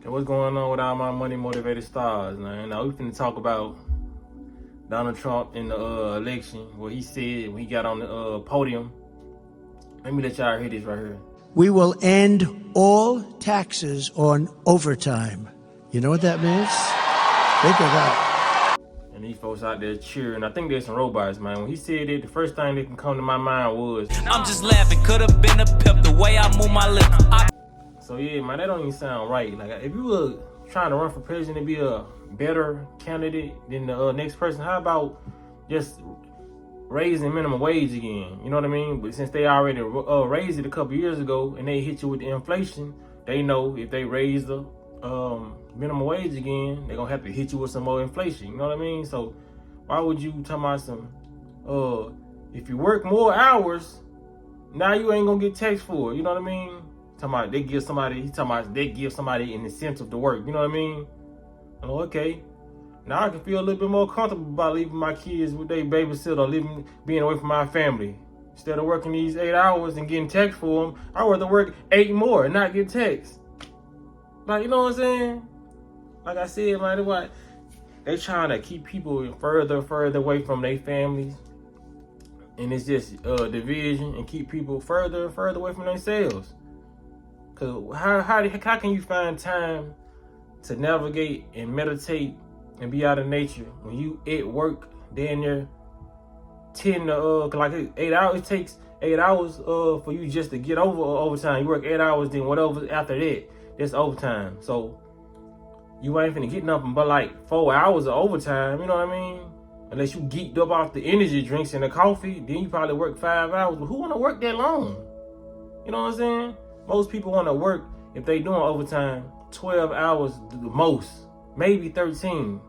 And what's going on with all my money motivated stars, man? Now we finna talk about Donald Trump in the election, what he said when he got on the podium. Let me let y'all hear this right here. We will end all taxes on overtime. You know what that means? Think of that. And these folks out there cheering. I think there's some robots, man. When he said it, the first thing that can come to my mind was, I'm just laughing, could have been a pimp the way I move my lips. So yeah, man, that don't even sound right. Like, if you were trying to run for president and be a better candidate than the next person, how about just raising minimum wage again? You know what I mean? But since they already raised it a couple years ago and they hit you with the inflation, they know if they raise the minimum wage again, they're gonna have to hit you with some more inflation. You know what I mean? So why would you talk about some if you work more hours, now you ain't gonna get taxed for it? You know what I mean? Talking about they give somebody an incentive to work. You know what I mean? Oh, okay. Now I can feel a little bit more comfortable about leaving my kids with their babysitter, being away from my family. Instead of working these 8 hours and getting taxed for them, I'd rather work 8 more and not get taxed. Like, you know what I'm saying? Like I said, man, they trying to keep people further away from their families. And it's just division and keep people further and further away from themselves. Cause how can you find time to navigate and meditate and be out of nature when you at work damn near 10 to like 8 hours? It takes 8 hours for you just to get over overtime. You work 8 hours, then whatever after that, that's overtime. So you ain't finna get nothing but like 4 hours of overtime. You know what I mean? Unless you geeked up off the energy drinks and the coffee, then you probably work 5 hours. But who wanna work that long? You know what I'm saying? Most people want to work, if they doing overtime, 12 hours the most, maybe 13.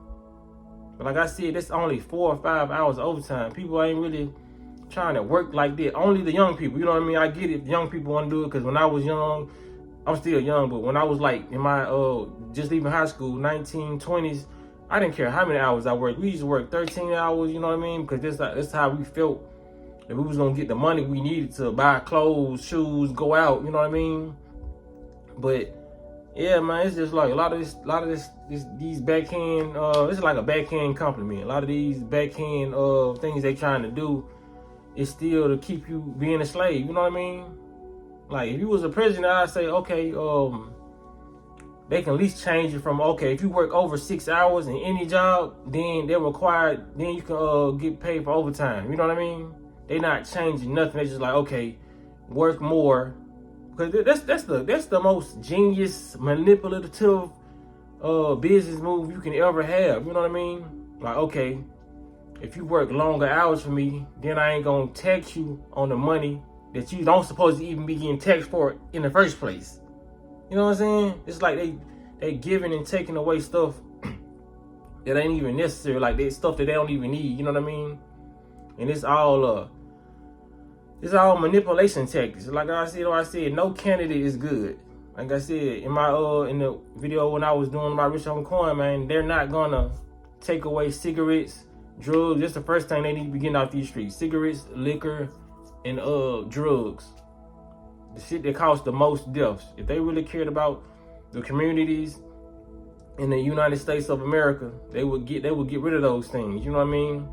But like I said, that's only 4 or 5 hours of overtime. People ain't really trying to work like that. Only the young people, you know what I mean? I get it, young people want to do it, because when I was young, I'm still young, but when I was like in my, just leaving high school, 1920s, I didn't care how many hours I worked. We used to work 13 hours, you know what I mean? Because that's how we felt. If we was gonna get the money we needed to buy clothes, shoes, go out, you know what I mean? But yeah, man, it's just like a lot of these backhand, it's like a backhand compliment. A lot of these backhand things they trying to do is still to keep you being a slave, you know what I mean? Like, if you was a president, I'd say, okay, they can at least change it from, okay, if you work over 6 hours in any job, then they're required, then you can get paid for overtime, you know what I mean? They not changing nothing. They just like, okay, work more, because that's the most genius, manipulative business move you can ever have. You know what I mean? Like, okay, if you work longer hours for me, then I ain't gonna tax you on the money that you don't supposed to even be getting taxed for in the first place. You know what I'm saying? It's like they giving and taking away stuff that ain't even necessary, like that stuff that they don't even need. You know what I mean? And it's all manipulation tactics. Like I said, no candidate is good. Like I said in my in the video when I was doing my Rich on Coin, man, they're not gonna take away cigarettes, drugs. That's the first thing they need to be getting off these streets: cigarettes, liquor, and drugs. The shit that caused the most deaths. If they really cared about the communities in the United States of America, they would get rid of those things. You know what I mean?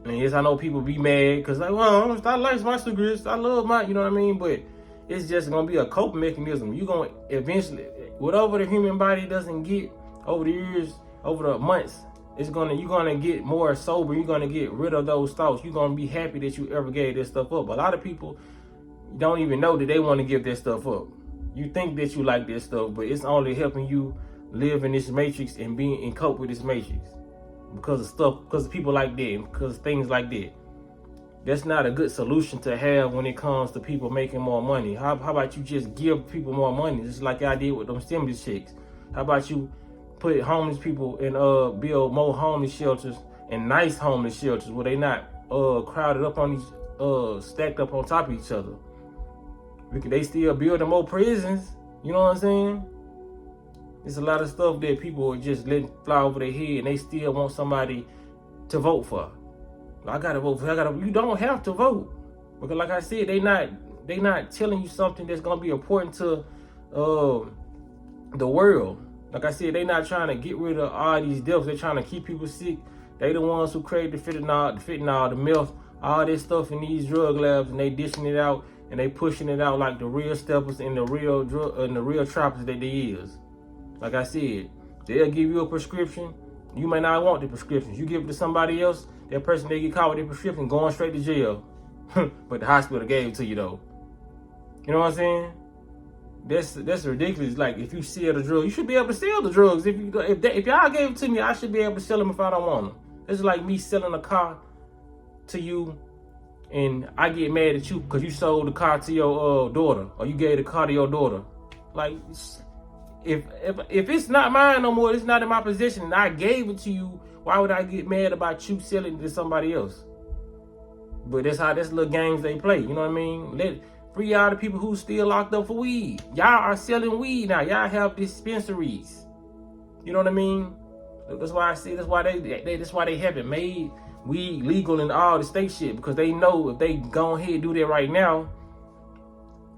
And yes, I know people be mad because like, well, I like my cigarettes, I love my, you know what I mean? But it's just gonna be a coping mechanism. You're gonna eventually, whatever the human body doesn't get over the years, over the months, you're gonna get more sober. You're gonna get rid of those thoughts. You're gonna be happy that you ever gave this stuff up. A lot of people don't even know that they want to give this stuff up. You think that you like this stuff, but it's only helping you live in this matrix and cope with this matrix. Because of people like that, because of things like that. That's not a good solution to have when it comes to people making more money. How about you just give people more money, just like I did with them stimulus checks? How about you put homeless people and build more homeless shelters and nice homeless shelters where they not crowded up on these stacked up on top of each other? They still building more prisons. You know what I'm saying? There's a lot of stuff that people are just letting fly over their head, and they still want somebody to vote for. I gotta vote for. You don't have to vote, because like I said, they not telling you something that's gonna be important to the world. Like I said, they not trying to get rid of all these deaths. They're trying to keep people sick. They the ones who create the fentanyl, the meth, all this stuff in these drug labs, and they dishing it out and they pushing it out like the real steppers and the real trappers that they is. Like I said, they'll give you a prescription. You may not want the prescription. You give it to somebody else, that person, they get caught with their prescription, going straight to jail. But the hospital gave it to you though. You know what I'm saying? That's ridiculous. Like, if you sell the drugs, you should be able to sell the drugs. If y'all gave it to me, I should be able to sell them if I don't want them. It's like me selling a car to you, and I get mad at you because you sold the car to your daughter, or you gave the car to your daughter. Like, if it's not mine no more, it's not in my possession, and I gave it to you, why would I get mad about you selling it to somebody else? But that's little games they play. You know what I mean? Free all the people who still locked up for weed. Y'all are selling weed now. Y'all have dispensaries. You know what I mean? That's why I say that's why they haven't made weed legal in all the state shit, because they know if they go ahead and do that right now,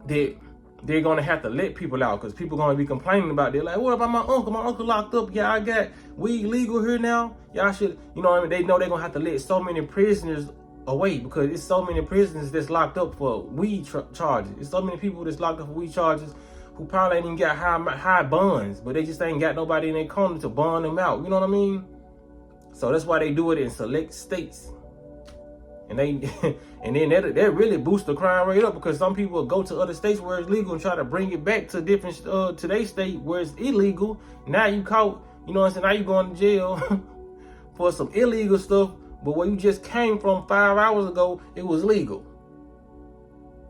that they're gonna have to let people out, because people gonna be complaining about it. Like, what about my uncle? My uncle locked up. Yeah, I got weed legal here now. Y'all should, you know what I mean? They know they're gonna have to let so many prisoners away, because it's so many prisoners that's locked up for weed charges. It's so many people that's locked up for weed charges who probably ain't even got high bonds, but they just ain't got nobody in their corner to bond them out. You know what I mean? So that's why they do it in select states, and and then that really boosts the crime rate up, because some people go to other states where it's legal and try to bring it back to different to their state where it's illegal. Now you caught, you know what I'm saying? Now you going to jail for some illegal stuff. But where you just came from 5 hours ago, it was legal.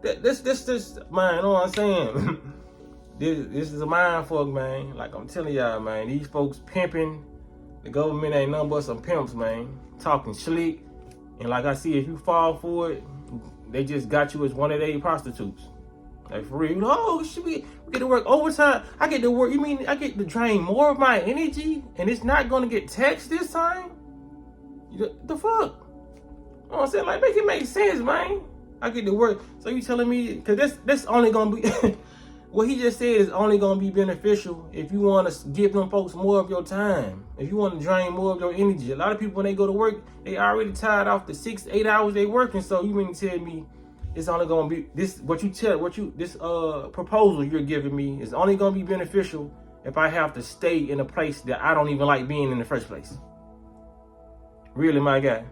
This man, you know what I'm saying? this is a mind fuck, man. Like I'm telling y'all, man, these folks pimping. The government ain't nothing but some pimps, man. Talking slick. And like I see, if you fall for it, they just got you as one of their prostitutes. Like, for real. Oh, we get to work overtime. I get to work. You mean I get to drain more of my energy and it's not going to get taxed this time? The fuck? You know what I'm saying? Like, make it make sense, man. I get to work. So you telling me, because that's only gonna be what he just said is only gonna be beneficial if you want to give them folks more of your time. If you want to drain more of your energy. A lot of people, when they go to work, they already tired off the 6-8 hours they working. So you mean to tell me it's only gonna be this proposal you're giving me is only gonna be beneficial if I have to stay in a place that I don't even like being in the first place? Really, my guy?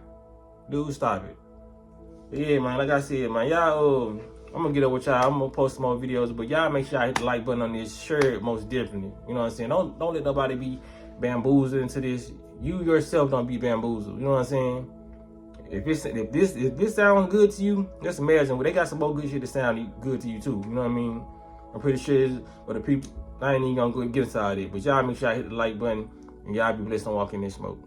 Dude, stop it. But yeah, man, like I said, man, y'all, I'm gonna get up with y'all. I'm gonna post some more videos, but y'all make sure y'all hit the like button on this shirt most definitely. You know what I'm saying? Don't let nobody be bamboozled into this. You yourself don't be bamboozled. You know what I'm saying? If this sounds good to you, just imagine, well, they got some more good shit that sound good to you too. You know what I mean? I'm pretty sure it's, but the people, I ain't even gonna go get inside it. But y'all make sure y'all hit the like button, and y'all be blessed on walking this smoke.